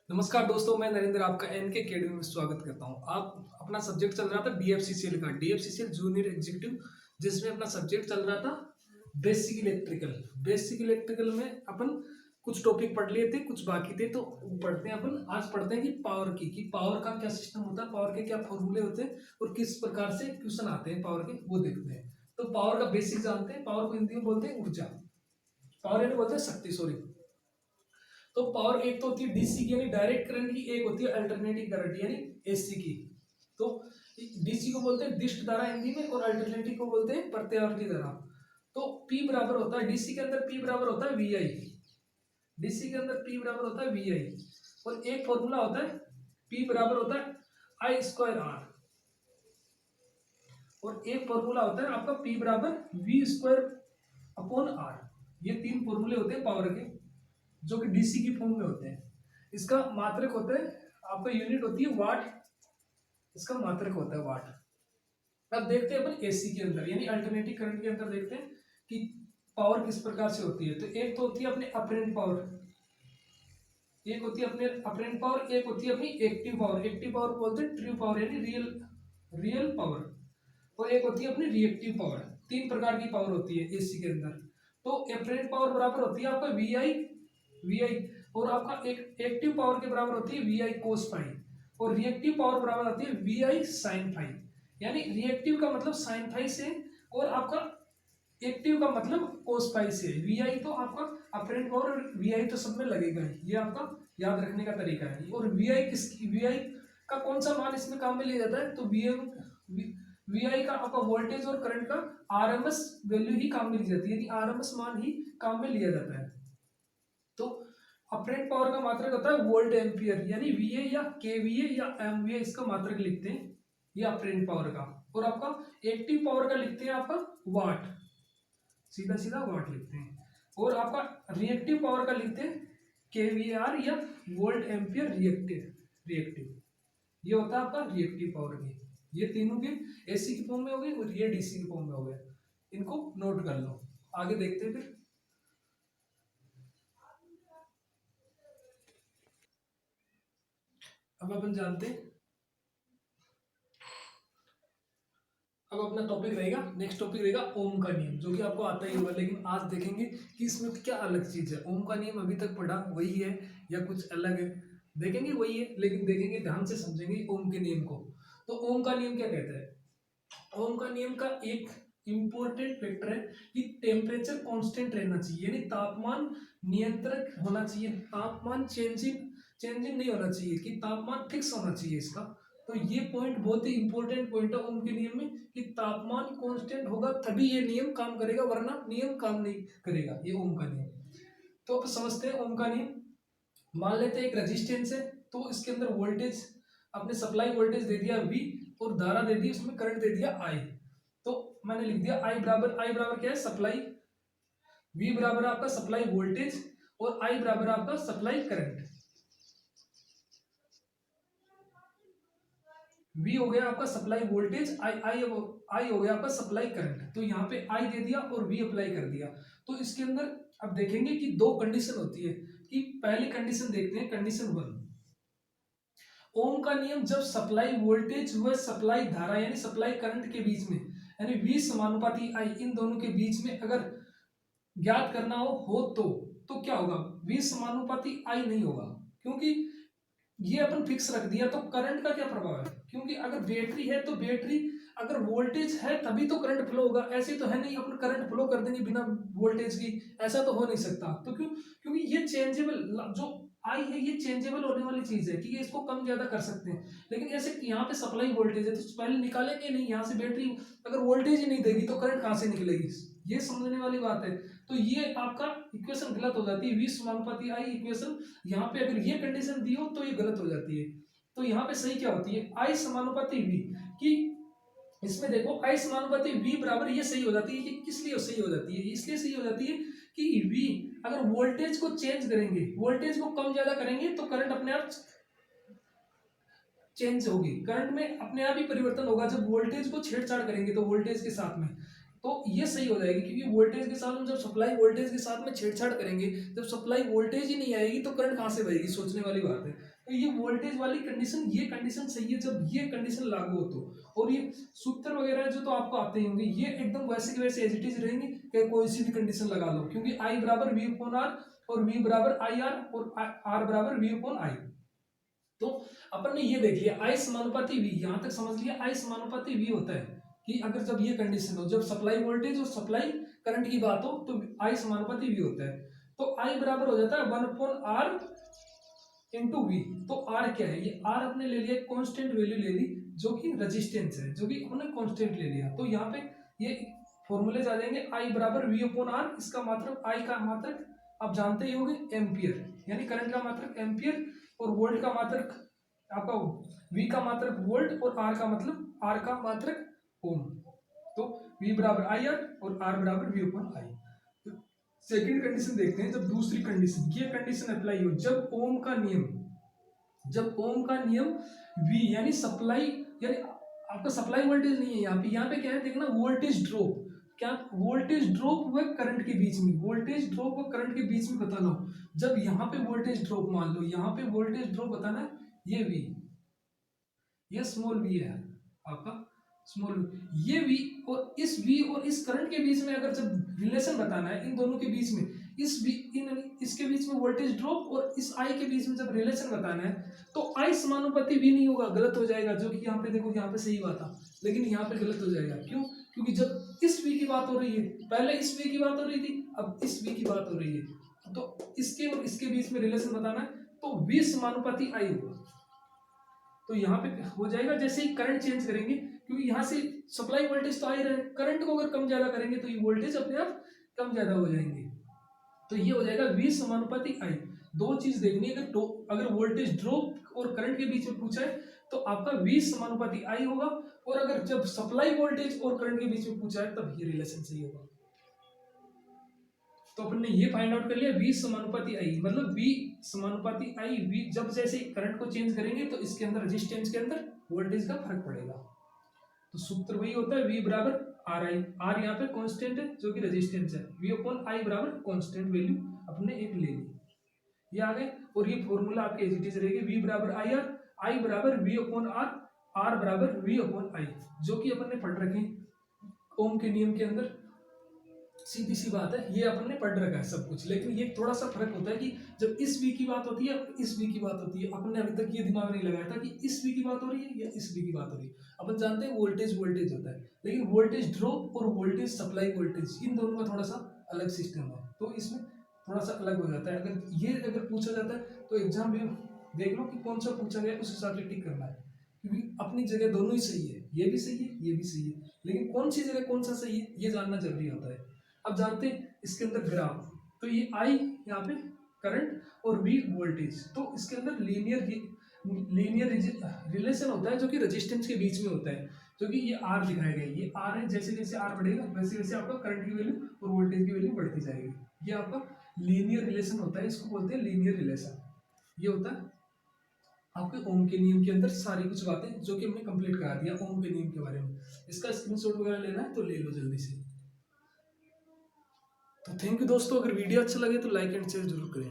नमस्कार दोस्तों, मैं नरेंद्र आपका एनके अकेडमी में स्वागत करता हूं। आप अपना सब्जेक्ट चल रहा था डीएफसीसीएल का, डीएफसीसीएल जूनियर एग्जीक्यूटिव, जिसमें अपना सब्जेक्ट चल रहा था बेसिक इलेक्ट्रिकल। बेसिक इलेक्ट्रिकल में अपन कुछ टॉपिक पढ़ लिए थे, कुछ बाकी थे, तो पढ़ते हैं अपन। आज पढ़ते हैं कि पावर की पावर का क्या सिस्टम होता है, पावर के क्या फॉर्मूले होते हैं और किस प्रकार से क्वेश्चन आते हैं पावर के, वो देखते हैं। तो पावर का बेसिक जानते हैं। पावर को हिंदी में बोलते हैं ऊर्जा, पावर यानी बोलते हैं शक्ति, सॉरी। तो पावर एक तो होती है डीसी की यानी डायरेक्ट करंट की, एक होती है अल्टरनेटिंग करंट यानी एसी की। तो डीसी को बोलते हैं दिष्ट धारा हिंदी में, और अल्टरनेटिंग को बोलते हैं प्रत्यावर्ती धारा। तो पी बराबर होता है, डीसी के अंदर पी बराबर होता है वीआई, डीसी के अंदर पी बराबर होता है वीआई। और एक फॉर्मूला होता है पी बराबर होता है आई स्क्वायर आर, और एक फॉर्मूला होता है आपका पी बराबर वी स्क्वायर अपॉन आर। ये तीन फॉर्मूले होते हैं पावर के, जो कि डीसी की फॉर्म में होते हैं। इसका मात्रक होता है, आपका यूनिट होती है वाट, इसका मात्रक होता है वाट। अब देखते हैं अपन एसी के अंदर यानी अल्टरनेटिंग करंट के अंदर देखते हैं कि पावर किस प्रकार से होती है। तो एक तो होती है अपने अपरेंट पावर, एक होती है अपने अपरेंट पावर, एक होती है अपनी एक्टिव पावर। एक्टिव पावर बोलते हैं ट्रू पावर यानी रियल रियल पावर, और एक होती है अपनी रिएक्टिव पावर। तीन प्रकार की पावर होती है एसी के अंदर। तो अपरेंट पावर बराबर होती है आपका वी आई, और आपका एक एक्टिव पावर के बराबर होती है वी आई कोस फाई, और रिएक्टिव पावर बराबर होती है वी आई साइन फाई। यानी रिएक्टिव का मतलब साइन फाई से, और आपका एक्टिव का मतलब कोस फाई से। वी आई तो आपका अपरेंट पावर, और वी आई तो सब में लगेगा ही, ये आपका याद रखने का तरीका है। और वी आई वी आई का कौन सा मान इसमें काम में लिया जाता है, तो वी आई का आपका वोल्टेज और करंट का आरएमएस वैल्यू ही काम में ली जाती है, आरएमएस मान ही काम में लिया जाता है। तो अपरेंट पावर का मात्रक होता है वोल्ट एम्पियर यानी वीए या केवीए या एमवीए, इसका मात्रक लिखते हैं, ये अपरेंट पावर का। और आपका एक्टिव पावर का लिखते हैं आपका वाट, सीधा सीधा वाट लिखते हैं। और आपका रिएक्टिव पावर का लिखते हैं केवीआर या वोल्ट एम्पियर रिएक्टिव रिएक्टिव ये होता है आपका रिएक्टिव पावर की। ये तीनों के एसी की फॉर्म में हो गए और ये डीसी की फॉर्म में हो गए, इनको नोट कर लो। आगे देखते हैं फिर। अब अपन जानते हैं, अब अपना टॉपिक रहेगा, नेक्स्ट टॉपिक रहेगा ओम का नियम, जो कि आपको आता ही होगा, लेकिन आज देखेंगे कि इसमें क्या अलग चीज है। ओम का नियम अभी तक पढ़ा वही है या कुछ अलग है, देखेंगे वही है, लेकिन देखेंगे ध्यान से समझेंगे ओम के नियम को। तो ओम का नियम क्या कहता है? ओम का नियम का एक इंपॉर्टेंट फैक्टर है कि टेम्परेचर कांस्टेंट रहना चाहिए, यानी तापमान नियंत्रक होना चाहिए, तापमान चेंजिंग नहीं होना चाहिए, कि तापमान फिक्स होना चाहिए इसका। तो ये पॉइंट बहुत ही इंपॉर्टेंट पॉइंट है ओम के नियम में, कि तापमान कांस्टेंट होगा तभी ये नियम काम करेगा, वरना नियम काम नहीं करेगा, ये ओम का नियम। तो अब समझते हैं ओम का नियम। मान लेते हैं एक रेजिस्टेंस है, तो इसके अंदर वोल्टेज, आपने सप्लाई वोल्टेज दे दिया वी, और धारा दे दी, उसमें करंट दे दिया आई। तो मैंने लिख दिया आई बराबर क्या है, सप्लाई। वी बराबर आपका सप्लाई वोल्टेज, और आई बराबर आपका सप्लाई करंट। वी हो गया आपका सप्लाई वोल्टेज, आई हो गया आपका सप्लाई करंट। तो यहाँ पे आई दे दिया और वी अप्लाई कर दिया। तो इसके अंदर अब देखेंगे कि दो कंडीशन होती है। कि पहली कंडीशन देखते हैं, कंडीशन 1। ओम का नियम जब सप्लाई वोल्टेज व सप्लाई धारा यानी सप्लाई करंट के बीच में, यानी वी समानुपाती आई, इन दोनों के बीच में अगर ज्ञात करना हो तो क्या होगा, वी समानुपाती आई नहीं होगा, क्योंकि ये अपन फिक्स रख दिया। तो करंट का क्या प्रभाव है, क्योंकि अगर बैटरी है तो बैटरी, अगर वोल्टेज है तभी तो करंट फ्लो होगा, ऐसे तो है नहीं अपन करंट फ्लो कर देंगे बिना वोल्टेज की, ऐसा तो हो नहीं सकता। तो क्योंकि ये चेंजेबल, जो आई है ये चेंजेबल होने वाली चीज है, कि ये इसको कम ज्यादा कर सकते हैं। लेकिन ऐसे यहाँ पे सप्लाई वोल्टेज है तो पहले निकालेंगे नहीं यहाँ से बैटरी, अगर वोल्टेज ही नहीं देगी तो करंट कहाँ से निकलेगी, ये समझने वाली बात है। तो ये आपका इक्वेशन गलत हो जाती है, वी समानुपाती आई इक्वेशन, यहाँ पे अगर ये कंडीशन दी हो तो ये गलत हो जाती है। तो यहाँ पे सही क्या होती है, आई समानुपाती वी, कि इसमें देखो आई समानुपाती वी बराबर, ये सही हो जाती है। कि किस लिए सही हो जाती है, इसलिए सही हो जाती है कि वी अगर वोल्टेज को चेंज करेंगे, वोल्टेज को कम ज्यादा करेंगे, तो करंट अपने आप चेंज होगी, करंट में अपने आप ही परिवर्तन होगा। जब वोल्टेज को छेड़छाड़ करेंगे तो वोल्टेज के साथ में, तो ये सही हो जाएगी, क्योंकि वोल्टेज के साथ में जब सप्लाई वोल्टेज के साथ में छेड़छाड़ करेंगे, जब सप्लाई वोल्टेज ही नहीं आएगी तो करंट कहाँ से बहेगी, सोचने वाली बात है। तो ये वोल्टेज वाली कंडीशन, ये कंडीशन सही है जब ये कंडीशन लागू हो तो। और ये सूत्र वगैरह जो तो आपको आते ही होंगे, ये एकदम वैसे के वैसे एज इट इज रहेंगे कि कोई सी भी कंडीशन लगा लो, क्योंकि आई बराबर वी अपॉन आर और वी बराबर आई आर और आर बराबर वी अपॉन आई। तो अपन ने ये देख लिया आई समानुपाती वी, यहां तक समझ लिया आई समानुपाती वी होता है कि अगर जब ये कंडीशन हो, जब सप्लाई वोल्टेज और सप्लाई करंट की बात हो तो आई समानुपाती वी होता है। तो आई बराबर हो जाता है 1/r इंटू वी। तो आर क्या है, ये आर आपने ले लिया कांस्टेंट वैल्यू ले ली जो कि रेजिस्टेंस है, जो कि हमने कांस्टेंट ले लिया। तो यहाँ पे ये फॉर्मूले आ जाएंगे आई बराबर वी अपॉन आर, इसका मात्रक आई का मात्रक आप जानते ही होंगे एम्पियर, यानी करंट का मात्रक एम्पियर और वोल्ट का मात्रक आपका वी का मात्रक वोल्ट और आर का मतलब आर का मात्रक ओम। तो वी बराबर आई आर और आर बराबर V upon I. Second condition देखते हैं, जब दूसरी कंडीशन ये कंडीशन अप्लाई हो, जब ओम का नियम, जब ओम का नियम वी यानी सप्लाई, यानी आपका सप्लाई वोल्टेज नहीं है यहाँ पे क्या है देखना, वोल्टेज ड्रॉप, क्या वोल्टेज ड्रॉप व करंट के बीच में, वोल्टेज ड्रॉप व करंट के बीच में बताना हो। जब यहाँ पे वोल्टेज ड्रॉप मान लो, यहाँ पे वोल्टेज ड्रॉप बताना है, ये वी, ये स्मॉल वी है आपका स्मॉल वी, ये वी और इस वी और इस करंट के बीच में अगर जब रिलेशन बताना है इन दोनों के बीच में, इस वी इसके बीच में वोल्टेज ड्रॉप और इस आई के बीच में जब रिलेशन बताना है तो आई समानुपाती वी नहीं होगा, गलत हो जाएगा। जो कि यहाँ पे देखो, यहाँ पे सही बात था लेकिन यहाँ पे गलत हो जाएगा। क्यों? क्योंकि जब इस वी की बात हो रही है, पहले इस वी की बात हो रही थी, अब इस वी की बात हो रही है, तो इसके और इसके बीच में रिलेशन बताना है तो वी समानुपाती आई होगा। तो यहाँ पे हो जाएगा जैसे ही करंट चेंज करेंगे, क्योंकि यहाँ से सप्लाई वोल्टेज तो आ ही रहे, करंट को अगर कम ज्यादा करेंगे तो ये वोल्टेज अपने आप कम ज्यादा हो जाएंगे। तो ये हो जाएगा वी समानुपाती आई। दो चीज देखनी है, अगर वोल्टेज ड्रॉप और करंट के बीच में पूछा है तो आपका वी समानुपाती आई होगा, और अगर जब सप्लाई वोल्टेज और करंट के बीच में पूछा है तब ये रिलेशन सही होगा। तो अपन ने ये फाइंड आउट कर लिया वी समानुपाती आई, मतलब वी समानुपाती आई, वी जब जैसे करंट को चेंज करेंगे तो इसके अंदर रेजिस्टेंस के अंदर वोल्टेज का फर्क पड़ेगा। तो सूत्र वही होता है वी बराबर आर आई, आर यहाँ पे कांस्टेंट है जो कि रेजिस्टेंस है, वी अपॉन आई बराबर कांस्टेंट वैल्यू अपने एक ले ली, ये आ गए। और ये फॉर्मूला आपके एज इट इज रहेगी, वी बराबर आई आर, आई बराबर वी अपॉन आर, आर बराबर वी अपॉन आई, जो कि अपन ने पढ़ रखे ओम के नियम के अंदर। सीधी सी बात है, ये अपन ने पढ़ रखा है सब कुछ, लेकिन ये थोड़ा सा फर्क होता है कि जब इस वी की बात होती है, इस वी की बात होती है, अपन ने अभी तक ये दिमाग नहीं लगाया था कि इस वी की बात हो रही है या इस वी की बात हो रही है। अपन जानते हैं वोल्टेज वोल्टेज होता है, लेकिन वोल्टेज ड्रॉप और वोल्टेज सप्लाई वोल्टेज इन दोनों का थोड़ा सा अलग सिस्टम है, तो इसमें थोड़ा सा अलग हो जाता है। अगर पूछा जाता है तो एग्जाम में देख लो कि कौन सा पूछा गया, उस हिसाब से टिक करना है, क्योंकि अपनी जगह दोनों ही सही है, ये भी सही है ये भी सही है, लेकिन कौन सी जगह कौन सा सही है ये जानना जरूरी होता है। अब जानते हैं इसके अंदर ग्राफ, तो ये आई यहाँ पे करंट और वी वोल्टेज, तो इसके अंदर लीनियर रिलेशन होता है जो कि रेजिस्टेंस के बीच में होता है, जो कि ये आर दिखाया गया है, ये आर है, जैसे जैसे आर बढ़ेगा वैसे वैसे आपका करंट की वैल्यू और वोल्टेज की वैल्यू बढ़ती जाएगी। ये आपका लीनियर रिलेशन होता है, इसको बोलते हैं लीनियर रिलेशन। ये होता है आपके ओम के नियम के अंदर सारी कुछ बातें जो कि हमने कंप्लीट करा दिया ओम के नियम के बारे में। इसका स्क्रीनशॉट वगैरह लेना है तो ले लो जल्दी से। तो थैंक यू दोस्तों, अगर वीडियो अच्छा लगे तो लाइक एंड शेयर जरूर करें।